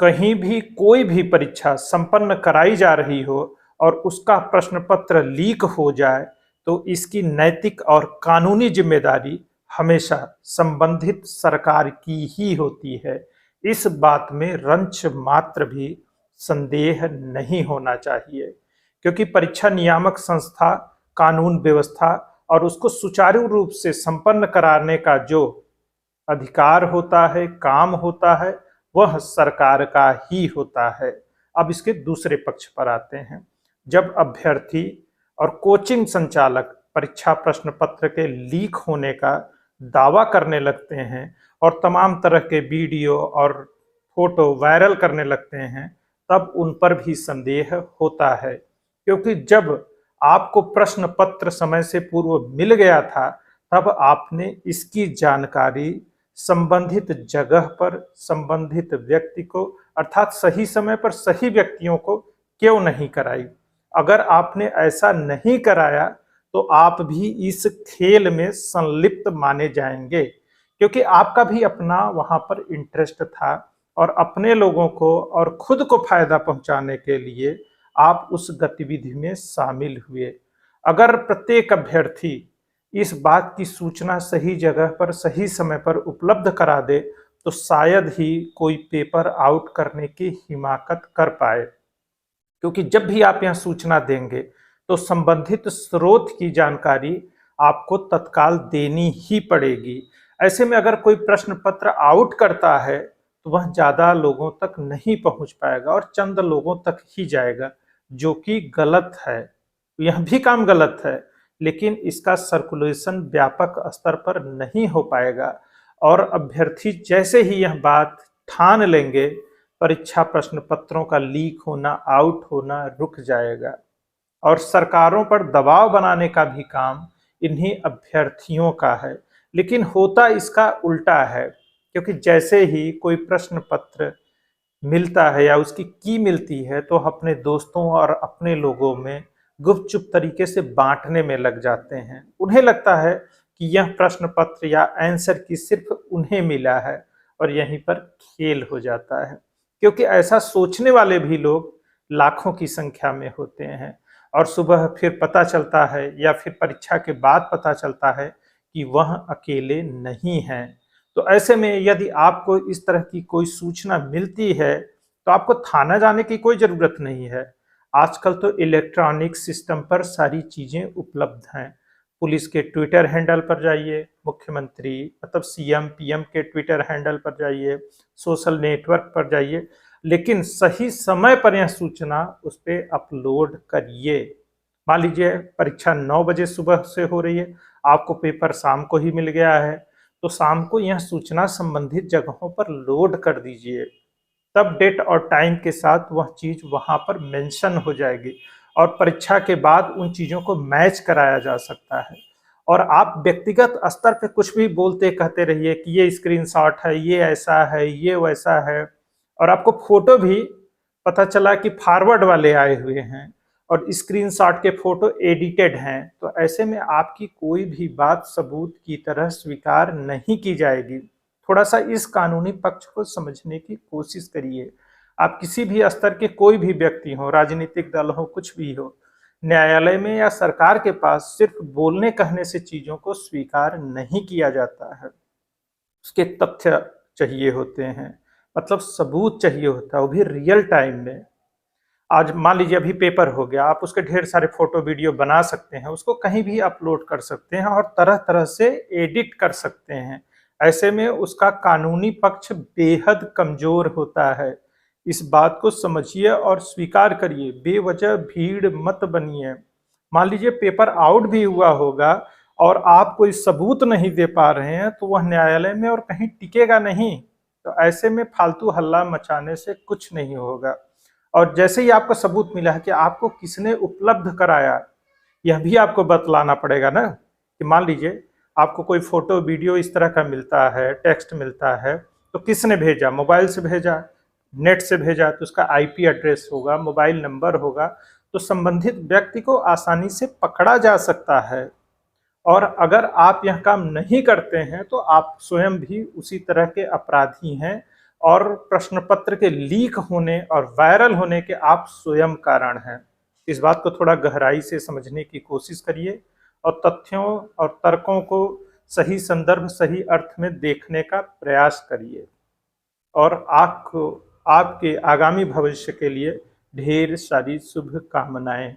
कहीं भी कोई भी परीक्षा संपन्न कराई जा रही हो और उसका प्रश्न पत्र लीक हो जाए तो इसकी नैतिक और कानूनी जिम्मेदारी हमेशा संबंधित सरकार की ही होती है। इस बात में रंच मात्र भी संदेह नहीं होना चाहिए, क्योंकि परीक्षा नियामक संस्था कानून व्यवस्था और उसको सुचारू रूप से संपन्न कराने का जो अधिकार होता है, काम होता है, वह सरकार का ही होता है। अब इसके दूसरे पक्ष पर आते हैं। जब अभ्यर्थी और कोचिंग संचालक परीक्षा प्रश्न पत्र के लीक होने का दावा करने लगते हैं और तमाम तरह के वीडियो और फोटो वायरल करने लगते हैं, तब उन पर भी संदेह होता है, क्योंकि जब आपको प्रश्न पत्र समय से पूर्व मिल गया था, तब आपने इसकी जानकारी संबंधित जगह पर संबंधित व्यक्ति को अर्थात सही समय पर सही व्यक्तियों को क्यों नहीं कराई। अगर आपने ऐसा नहीं कराया तो आप भी इस खेल में संलिप्त माने जाएंगे, क्योंकि आपका भी अपना वहां पर इंटरेस्ट था और अपने लोगों को और खुद को फायदा पहुंचाने के लिए आप उस गतिविधि में शामिल हुए। अगर प्रत्येक अभ्यर्थी इस बात की सूचना सही जगह पर सही समय पर उपलब्ध करा दे तो शायद ही कोई पेपर आउट करने की हिमाकत कर पाए, क्योंकि जब भी आप यह सूचना देंगे तो संबंधित स्रोत की जानकारी आपको तत्काल देनी ही पड़ेगी। ऐसे में अगर कोई प्रश्न पत्र आउट करता है तो वह ज्यादा लोगों तक नहीं पहुंच पाएगा और चंद लोगों तक ही जाएगा, जो कि गलत है। यह भी काम गलत है, लेकिन इसका सर्कुलेशन व्यापक स्तर पर नहीं हो पाएगा और अभ्यर्थी जैसे ही यह बात ठान लेंगे, परीक्षा प्रश्न पत्रों का लीक होना, आउट होना रुक जाएगा। और सरकारों पर दबाव बनाने का भी काम इन्हीं अभ्यर्थियों का है, लेकिन होता इसका उल्टा है, क्योंकि जैसे ही कोई प्रश्न पत्र मिलता है या उसकी की मिलती है तो अपने दोस्तों और अपने लोगों में गुपचुप तरीके से बांटने में लग जाते हैं। उन्हें लगता है कि यह प्रश्न पत्र या आंसर की सिर्फ उन्हें मिला है और यहीं पर खेल हो जाता है, क्योंकि ऐसा सोचने वाले भी लोग लाखों की संख्या में होते हैं और सुबह फिर पता चलता है या फिर परीक्षा के बाद पता चलता है कि वह अकेले नहीं हैं। तो ऐसे में यदि आपको इस तरह की कोई सूचना मिलती है तो आपको थाना जाने की कोई जरूरत नहीं है। आजकल तो इलेक्ट्रॉनिक सिस्टम पर सारी चीजें उपलब्ध हैं। पुलिस के ट्विटर हैंडल पर जाइए, मुख्यमंत्री मतलब सीएम पीएम के ट्विटर हैंडल पर जाइए, सोशल नेटवर्क पर जाइए, लेकिन सही समय पर यह सूचना उस पर अपलोड करिए। मान लीजिए परीक्षा 9 बजे सुबह से हो रही है, आपको पेपर शाम को ही मिल गया है, तो शाम को यह सूचना संबंधित जगहों पर लोड कर दीजिए। तब डेट और टाइम के साथ वह चीज वहां पर मेंशन हो जाएगी और परीक्षा के बाद उन चीजों को मैच कराया जा सकता है। और आप व्यक्तिगत स्तर पे कुछ भी बोलते कहते रहिए कि ये स्क्रीनशॉट है, ये ऐसा है, ये वैसा है, और आपको फोटो भी पता चला कि फॉरवर्ड वाले आए हुए हैं और स्क्रीनशॉट के फोटो एडिटेड हैं, तो ऐसे में आपकी कोई भी बात सबूत की तरह स्वीकार नहीं की जाएगी। थोड़ा सा इस कानूनी पक्ष को समझने की कोशिश करिए। आप किसी भी स्तर के कोई भी व्यक्ति हो, राजनीतिक दल हो, कुछ भी हो, न्यायालय में या सरकार के पास सिर्फ बोलने कहने से चीजों को स्वीकार नहीं किया जाता है। उसके तथ्य चाहिए होते हैं, मतलब सबूत चाहिए होता है, वो भी रियल टाइम में। आज मान लीजिए अभी पेपर हो गया, आप उसके ढेर सारे फोटो वीडियो बना सकते हैं, उसको कहीं भी अपलोड कर सकते हैं और तरह तरह से एडिट कर सकते हैं। ऐसे में उसका कानूनी पक्ष बेहद कमजोर होता है। इस बात को समझिए और स्वीकार करिए, बेवजह भीड़ मत बनिए। मान लीजिए पेपर आउट भी हुआ होगा और आप कोई सबूत नहीं दे पा रहे हैं तो वह न्यायालय में और कहीं टिकेगा नहीं। तो ऐसे में फालतू हल्ला मचाने से कुछ नहीं होगा। और जैसे ही आपको सबूत मिला है कि आपको किसने उपलब्ध कराया, यह भी आपको बतलाना पड़ेगा ना, कि मान लीजिए आपको कोई फोटो वीडियो इस तरह का मिलता है, टेक्स्ट मिलता है, तो किसने भेजा, मोबाइल से भेजा, नेट से भेजा, तो उसका आईपी एड्रेस होगा, मोबाइल नंबर होगा, तो संबंधित व्यक्ति को आसानी से पकड़ा जा सकता है। और अगर आप यह काम नहीं करते हैं तो आप स्वयं भी उसी तरह के अपराधी हैं और प्रश्न पत्र के लीक होने और वायरल होने के आप स्वयं कारण हैं। इस बात को थोड़ा गहराई से समझने की कोशिश करिए और तथ्यों और तर्कों को सही संदर्भ, सही अर्थ में देखने का प्रयास करिए। और आपको आपके आगामी भविष्य के लिए ढेर सारी शुभकामनाएं।